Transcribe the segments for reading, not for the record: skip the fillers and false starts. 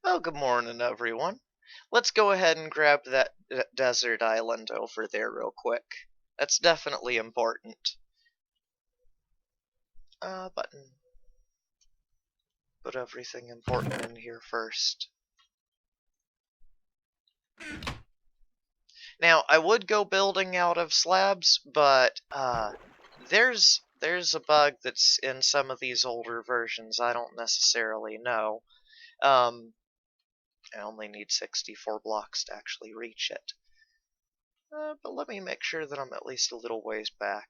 Oh, good morning, everyone. Let's go ahead and grab that desert island over there real quick. That's definitely important. Button. Put everything important in here first. Now, I would go building out of slabs, but there's a bug that's in some of these older versions I don't necessarily know. I only need 64 blocks to actually reach it. But let me make sure that I'm at least a little ways back.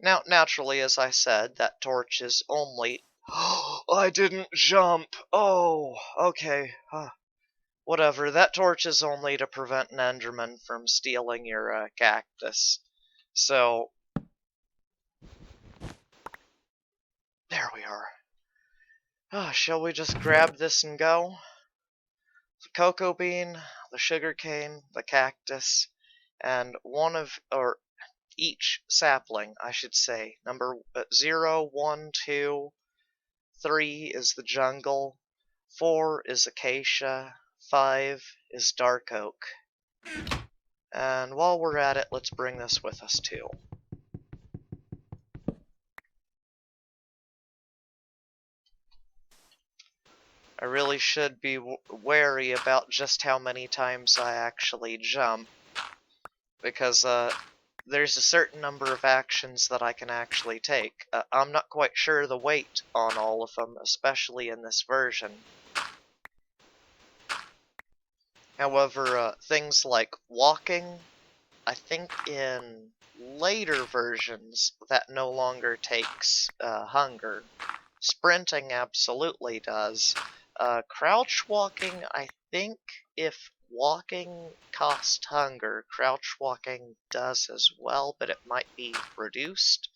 Now, naturally, as I said, that torch is only... I didn't jump! Oh, okay. Whatever, that torch is only to prevent an Enderman from stealing your cactus. So... there we are. Shall we just grab this and go? The cocoa bean, the sugar cane, the cactus, and each sapling, I should say. Number 0, 1, 2, 3 is the jungle, 4 is acacia, 5 is dark oak. And while we're at it, let's bring this with us too. I really should be wary about just how many times I actually jump, because there's a certain number of actions that I can actually take. I'm not quite sure the weight on all of them, especially in this version. However, things like walking, I think in later versions that no longer takes hunger. Sprinting absolutely does. Crouch walking, I think if walking cost hunger, crouch walking does as well, but it might be reduced.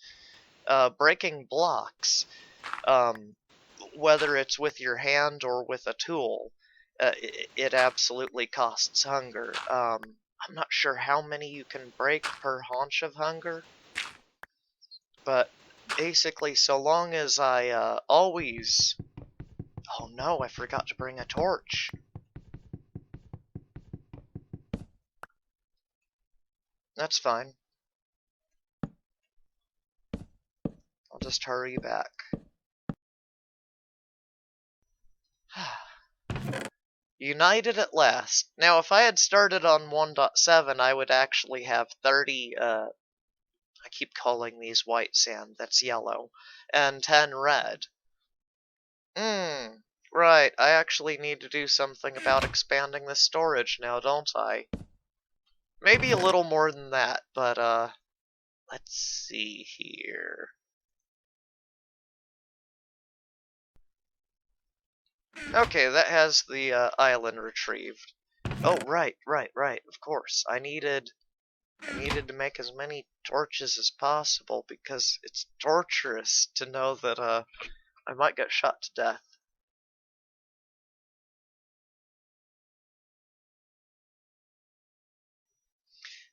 Breaking blocks, whether it's with your hand or with a tool, it absolutely costs hunger. I'm not sure how many you can break per haunch of hunger, but basically, so long as I always... oh no, I forgot to bring a torch. That's fine. I'll just hurry back. United at last. Now, if I had started on 1.7, I would actually have 30, I keep calling these white sand, that's yellow, and 10 red. Right, I actually need to do something about expanding the storage now, don't I? Maybe a little more than that, but, let's see here. Okay, that has the island retrieved. Oh, right, of course. I needed to make as many torches as possible because it's torturous to know that I might get shot to death.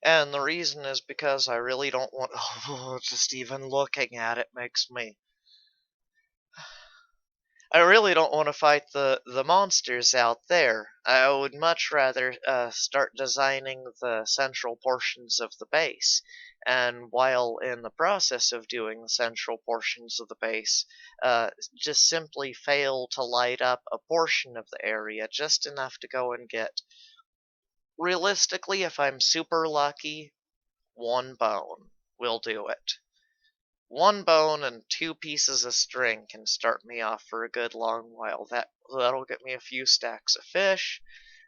And the reason is because I really don't want... oh, just even looking at it makes me... I really don't want to fight the monsters out there. I would much rather start designing the central portions of the base. And while in the process of doing the central portions of the base, just simply fail to light up a portion of the area, just enough to go and get, realistically, if I'm super lucky, 1 bone will do it. 1 bone and 2 pieces of string can start me off for a good long while. That'll get me a few stacks of fish,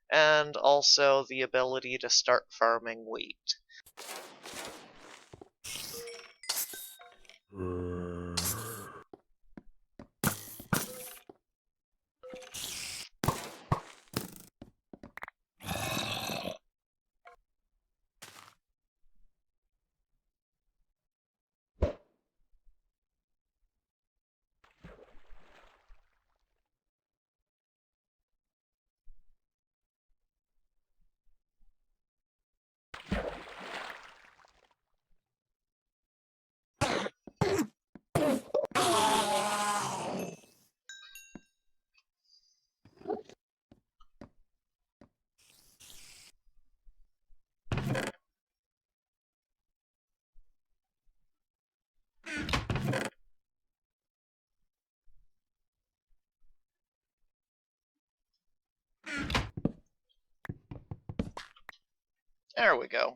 and also the ability to start farming wheat. There we go.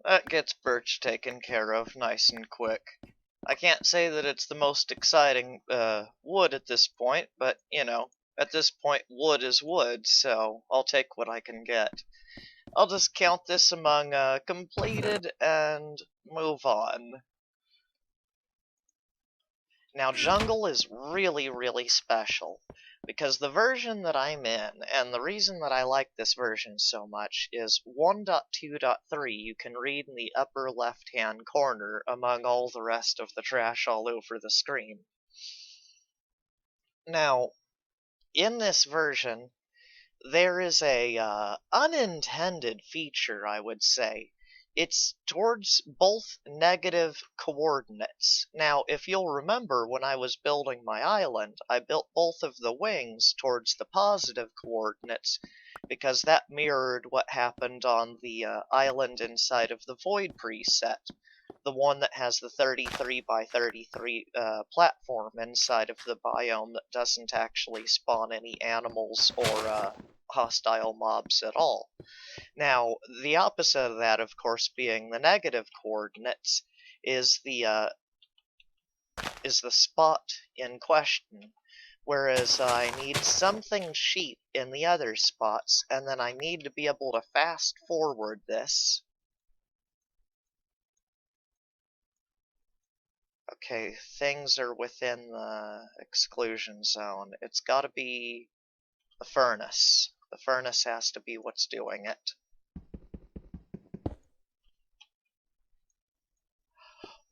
That gets birch taken care of nice and quick. I can't say that it's the most exciting wood at this point, but, you know, at this point wood is wood, so I'll take what I can get. I'll just count this among completed and move on. Now, jungle is really, really special because the version that I'm in, and the reason that I like this version so much, is 1.2.3 you can read in the upper left-hand corner among all the rest of the trash all over the screen. Now, in this version, there is a unintended feature, I would say. It's towards both negative coordinates. Now, if you'll remember, when I was building my island, I built both of the wings towards the positive coordinates because that mirrored what happened on the island inside of the Void preset, the one that has the 33 by 33 platform inside of the biome that doesn't actually spawn any animals or hostile mobs at all. Now, the opposite of that, of course, being the negative coordinates, is the spot in question. Whereas I need something cheap in the other spots, and then I need to be able to fast forward this. Okay, things are within the exclusion zone. It's gotta be the furnace. The furnace has to be what's doing it.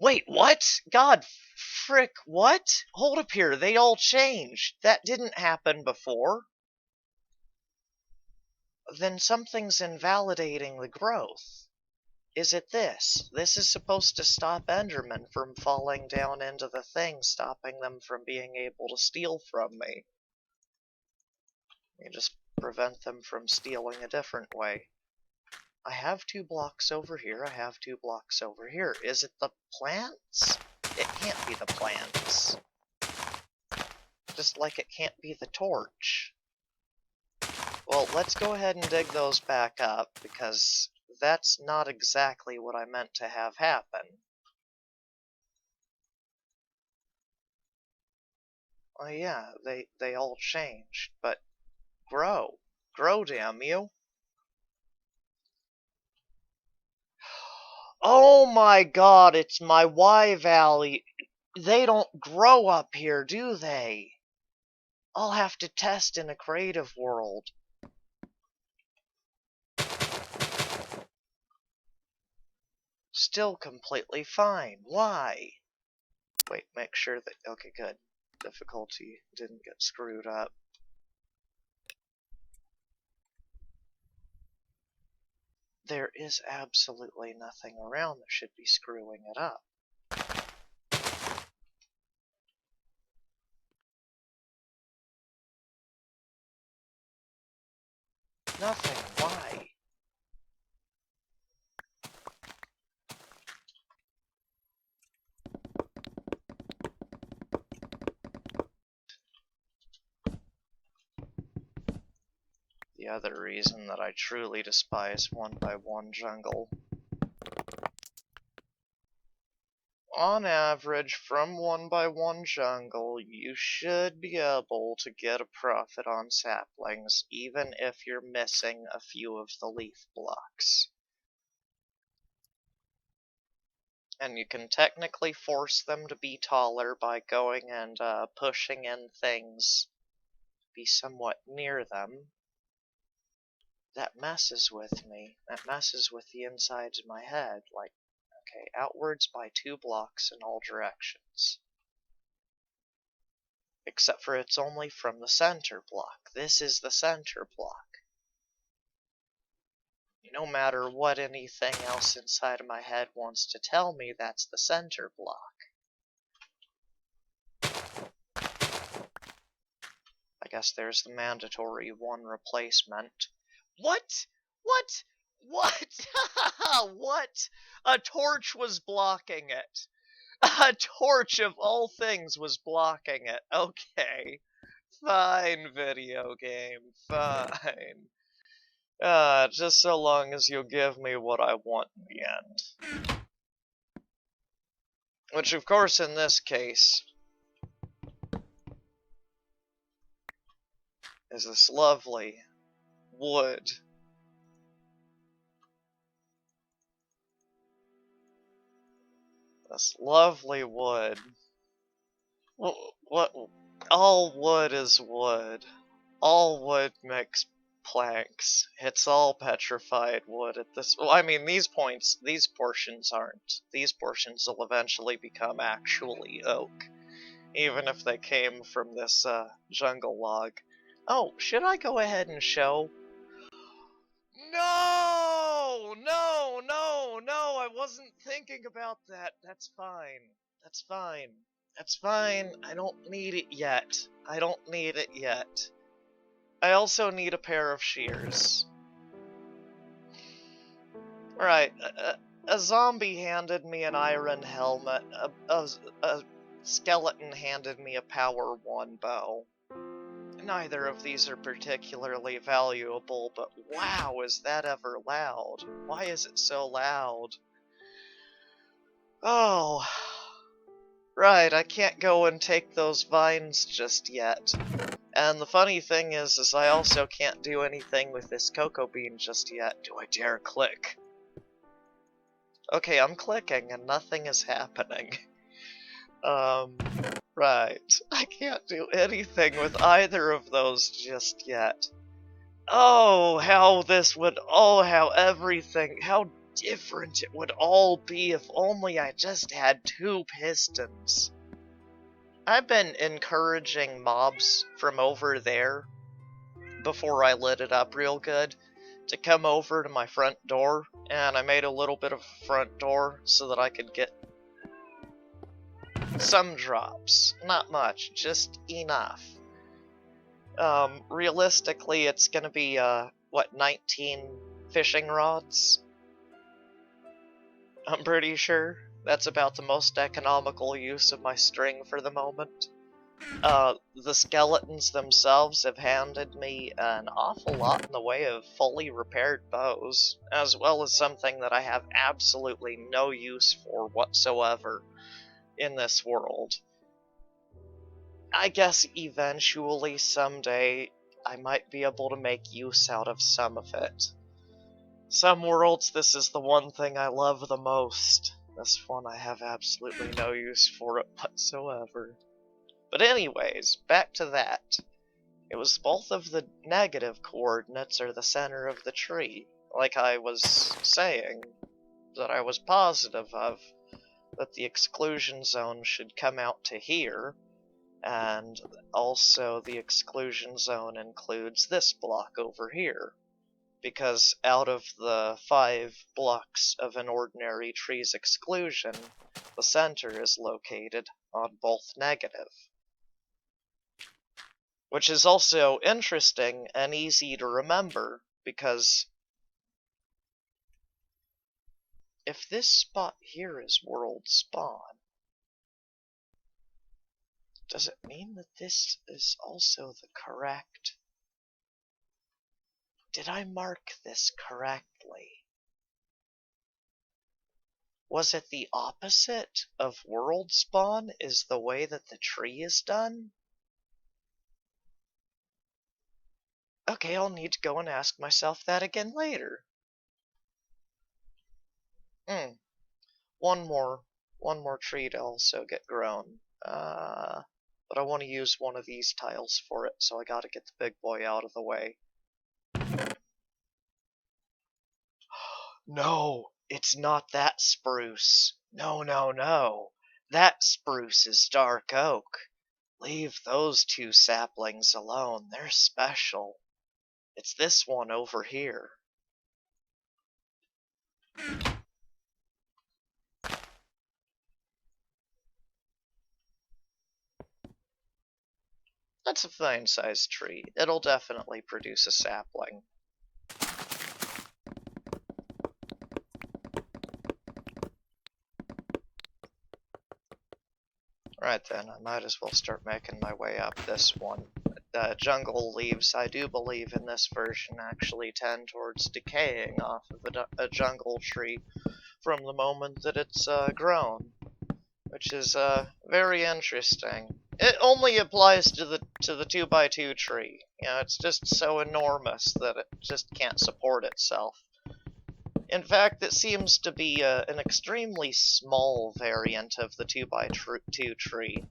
Wait, what? God frick, what? Hold up here, they all changed. That didn't happen before. Then something's invalidating the growth. Is it this? This is supposed to stop Endermen from falling down into the thing, stopping them from being able to steal from me. You just prevent them from stealing a different way. I have 2 blocks over here, I have 2 blocks over here. Is it the plants? It can't be the plants. Just like it can't be the torch. Well, let's go ahead and dig those back up, because that's not exactly what I meant to have happen. Oh yeah, they all changed, but grow. Grow, damn you. Oh my god, it's my Y Valley. They don't grow up here, do they? I'll have to test in a creative world. Still completely fine. Why? Wait, make sure that... Okay, good. Difficulty didn't get screwed up. There is absolutely nothing around that should be screwing it up. Nothing. Why? The other reason that I truly despise 1x1 jungle. On average, from 1x1 jungle, you should be able to get a profit on saplings, even if you're missing a few of the leaf blocks. And you can technically force them to be taller by going and pushing in things to be somewhat near them. That messes with me. That messes with the insides of my head. Like, okay, outwards by 2 blocks in all directions. Except for it's only from the center block. This is the center block. No matter what anything else inside of my head wants to tell me, that's the center block. I guess there's the mandatory 1 replacement. What? What? What? What? A torch was blocking it. A torch of all things was blocking it. Okay. Fine, video game, fine. Just so long as you give me what I want in the end. Which, of course, in this case, is this lovely wood. This lovely wood. What? All wood is wood. All wood makes planks. It's all petrified wood at this. Well, I mean, these portions aren't. These portions will eventually become actually oak, even if they came from this jungle log. Oh, should I go ahead and show? No! No, no, no, I wasn't thinking about that. That's fine. That's fine. That's fine. I don't need it yet. I don't need it yet. I also need a pair of shears. Right, a zombie handed me an iron helmet, a skeleton handed me a power 1 bow. Neither of these are particularly valuable, but wow, is that ever loud? Why is it so loud? Oh, right, I can't go and take those vines just yet. And the funny thing is I also can't do anything with this cocoa bean just yet. Do I dare click? Okay, I'm clicking and nothing is happening. Right. I can't do anything with either of those just yet. Oh, how different it would all be if only I just had 2 pistons. I've been encouraging mobs from over there, before I lit it up real good, to come over to my front door, and I made a little bit of a front door so that I could get some drops. Not much, just enough. Realistically, it's gonna be, what, 19 fishing rods? I'm pretty sure. That's about the most economical use of my string for the moment. The skeletons themselves have handed me an awful lot in the way of fully repaired bows, as well as something that I have absolutely no use for whatsoever in this world. I guess eventually, someday, I might be able to make use out of some of it. Some worlds, this is the one thing I love the most. This one I have absolutely no use for it whatsoever. But anyways, back to that. It was both of the negative coordinates or the center of the tree, like I was saying, that I was positive of, that the exclusion zone should come out to here, and also the exclusion zone includes this block over here, because out of the 5 blocks of an ordinary tree's exclusion, the center is located on both negative. Which is also interesting and easy to remember, because if this spot here is world spawn, does it mean that this is also the correct? Did I mark this correctly? Was it the opposite of world spawn is the way that the tree is done? Okay, I'll need to go and ask myself that again later. One more tree to also get grown. But I want to use one of these tiles for it, so I gotta get the big boy out of the way. No, it's not that spruce. No, no, no. That spruce is dark oak. Leave those 2 saplings alone. They're special. It's this one over here. That's a fine-sized tree. It'll definitely produce a sapling. Right then, I might as well start making my way up this one. jungle leaves, I do believe in this version, actually tend towards decaying off of a jungle tree from the moment that it's grown, which is very interesting. It only applies to the 2x2 tree. You know, it's just so enormous that it just can't support itself. In fact, it seems to be an extremely small variant of the 2x2 tree.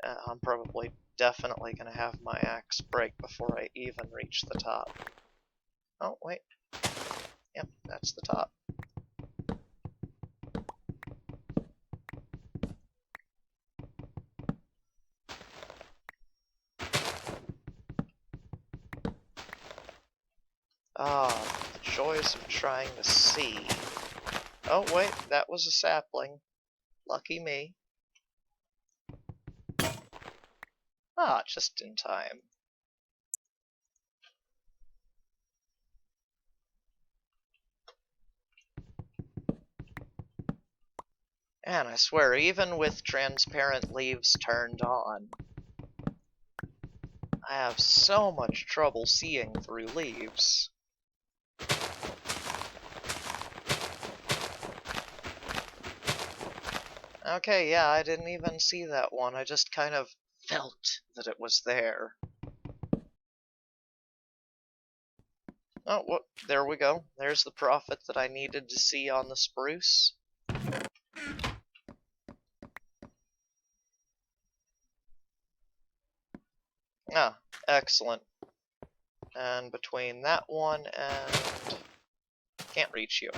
I'm probably definitely going to have my axe break before I even reach the top. Oh, wait. Yep, that's the top. Ah, the joys of trying to see. Oh, wait, that was a sapling. Lucky me. Ah, just in time. And I swear, even with transparent leaves turned on, I have so much trouble seeing through leaves. Okay, yeah, I didn't even see that one. I just kind of felt that it was there. Oh, whoop, there we go. There's the profit that I needed to see on the spruce. Ah, excellent. And between that one and... can't reach you.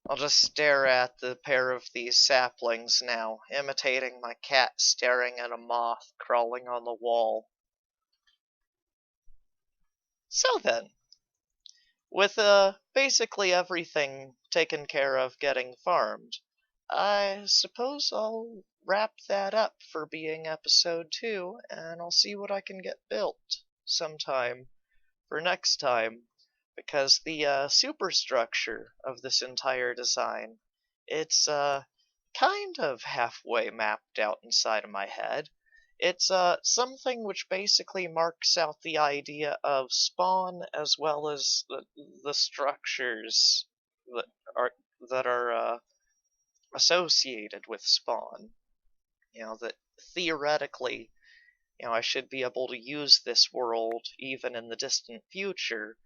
I'll just stare at the pair of these saplings now, imitating my cat staring at a moth crawling on the wall. So then, with basically everything taken care of getting farmed, I suppose I'll wrap that up for being episode 2, and I'll see what I can get built sometime for next time, because the superstructure of this entire design, it's kind of halfway mapped out inside of my head. It's something which basically marks out the idea of spawn as well as the structures that are that are associated with spawn. You know, that theoretically, you know, I should be able to use this world even in the distant future,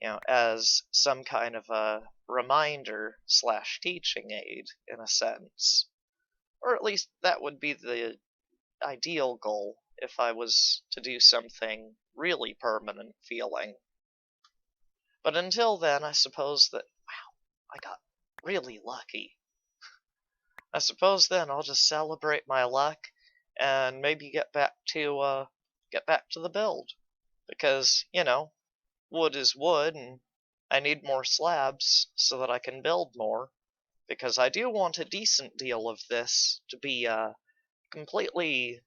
you know, as some kind of a reminder slash teaching aid in a sense. Or at least that would be the ideal goal if I was to do something really permanent feeling. But until then, I suppose that, wow, I got really lucky. I suppose then I'll just celebrate my luck and maybe get back to the build, because, you know, wood is wood, and I need more slabs so that I can build more, because I do want a decent deal of this to be completely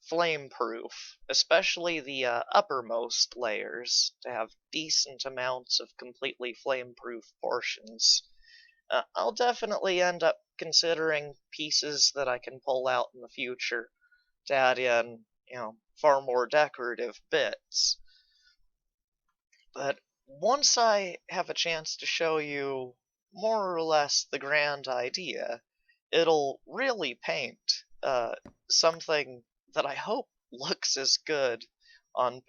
flame proof, especially the uppermost layers, to have decent amounts of completely flame proof portions. I'll definitely end up considering pieces that I can pull out in the future to add in, you know, far more decorative bits. But once I have a chance to show you more or less the grand idea, it'll really paint something that I hope looks as good on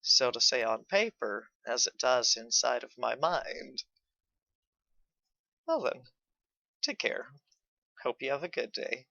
so to say, on paper as it does inside of my mind. Well then, take care. Hope you have a good day.